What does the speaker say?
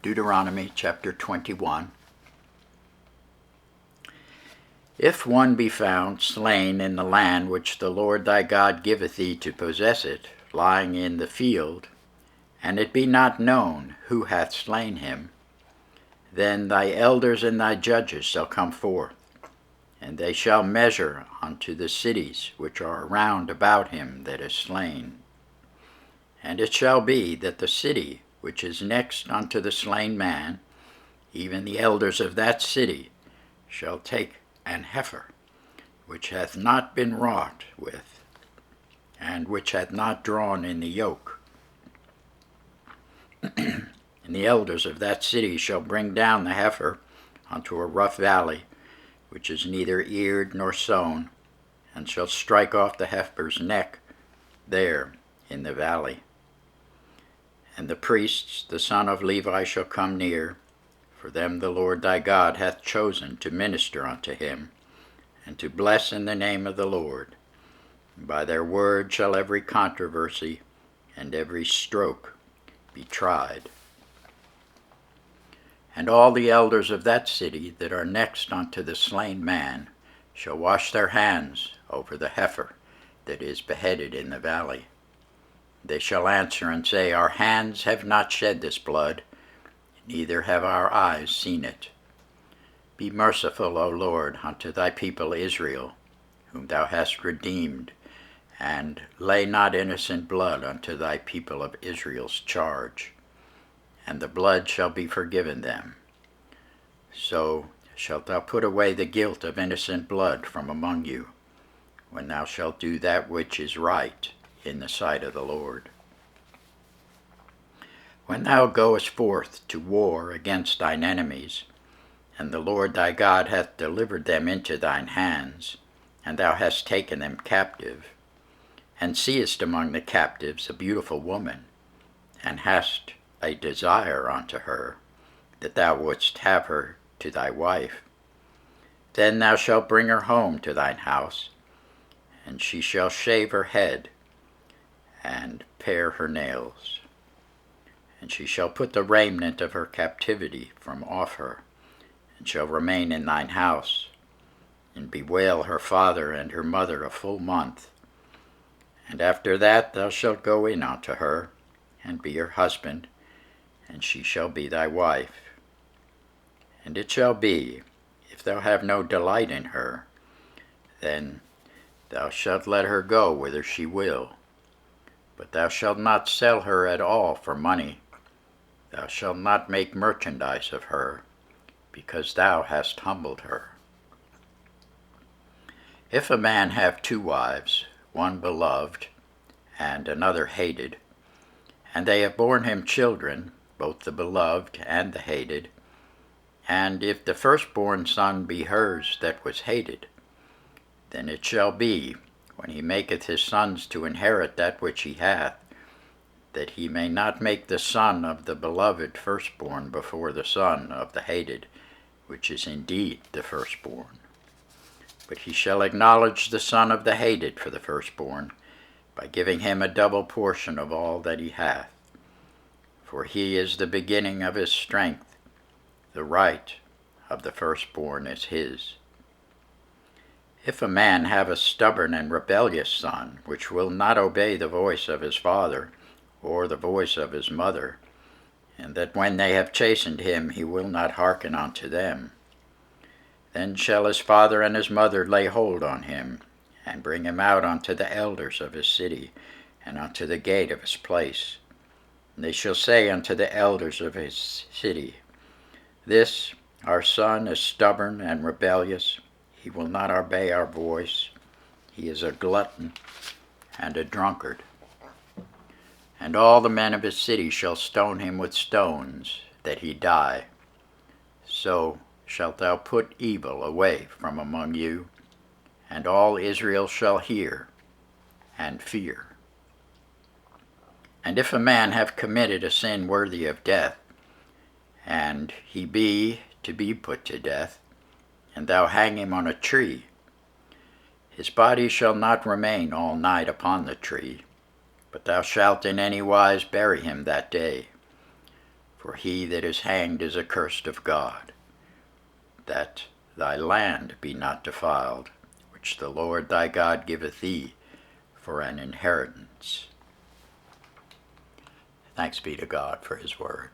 Deuteronomy chapter 21. If one be found slain in the land which the Lord thy God giveth thee to possess it, lying in the field, and it be not known who hath slain him, then thy elders and thy judges shall come forth, and they shall measure unto the cities which are round about him that is slain. And it shall be that the city which is next unto the slain man, even the elders of that city, shall take an heifer, which hath not been wrought with, and which hath not drawn in the yoke. And the elders of that city shall bring down the heifer unto a rough valley, which is neither eared nor sown, and shall strike off the heifer's neck there in the valley. And the priests, the son of Levi, shall come near, for them the Lord thy God hath chosen to minister unto him, and to bless in the name of the Lord. And by their word shall every controversy and every stroke be tried. And all the elders of that city that are next unto the slain man shall wash their hands over the heifer that is beheaded in the valley. They shall answer and say, Our hands have not shed this blood, neither have our eyes seen it. Be merciful, O Lord, unto thy people Israel, whom thou hast redeemed, and lay not innocent blood unto thy people of Israel's charge, and the blood shall be forgiven them. So shalt thou put away the guilt of innocent blood from among you, when thou shalt do that which is right in the sight of the Lord. When thou goest forth to war against thine enemies, and the Lord thy God hath delivered them into thine hands, and thou hast taken them captive, and seest among the captives a beautiful woman, and hast a desire unto her, that thou wouldst have her to thy wife, then thou shalt bring her home to thine house, and she shall shave her head, and pare her nails. And she shall put the raiment of her captivity from off her, and shall remain in thine house, and bewail her father and her mother a full month. And after that thou shalt go in unto her, and be her husband, and she shall be thy wife. And it shall be, if thou have no delight in her, then thou shalt let her go whither she will. But thou shalt not sell her at all for money. Thou shalt not make merchandise of her, because thou hast humbled her. If a man have two wives, one beloved and another hated, and they have borne him children, both the beloved and the hated, and if the firstborn son be hers that was hated, then it shall be, when he maketh his sons to inherit that which he hath, that he may not make the son of the beloved firstborn before the son of the hated, which is indeed the firstborn. But he shall acknowledge the son of the hated for the firstborn, by giving him a double portion of all that he hath. For he is the beginning of his strength, the right of the firstborn is his. If a man have a stubborn and rebellious son, which will not obey the voice of his father, or the voice of his mother, and that when they have chastened him he will not hearken unto them, then shall his father and his mother lay hold on him, and bring him out unto the elders of his city, and unto the gate of his place. And they shall say unto the elders of his city, This our son is stubborn and rebellious, he will not obey our voice, he is a glutton and a drunkard. And all the men of his city shall stone him with stones, that he die. So shalt thou put evil away from among you, and all Israel shall hear and fear. And if a man have committed a sin worthy of death, and he be to be put to death, and thou hang him on a tree, his body shall not remain all night upon the tree, but thou shalt in any wise bury him that day. For he that is hanged is accursed of God, that thy land be not defiled, which the Lord thy God giveth thee for an inheritance. Thanks be to God for his word.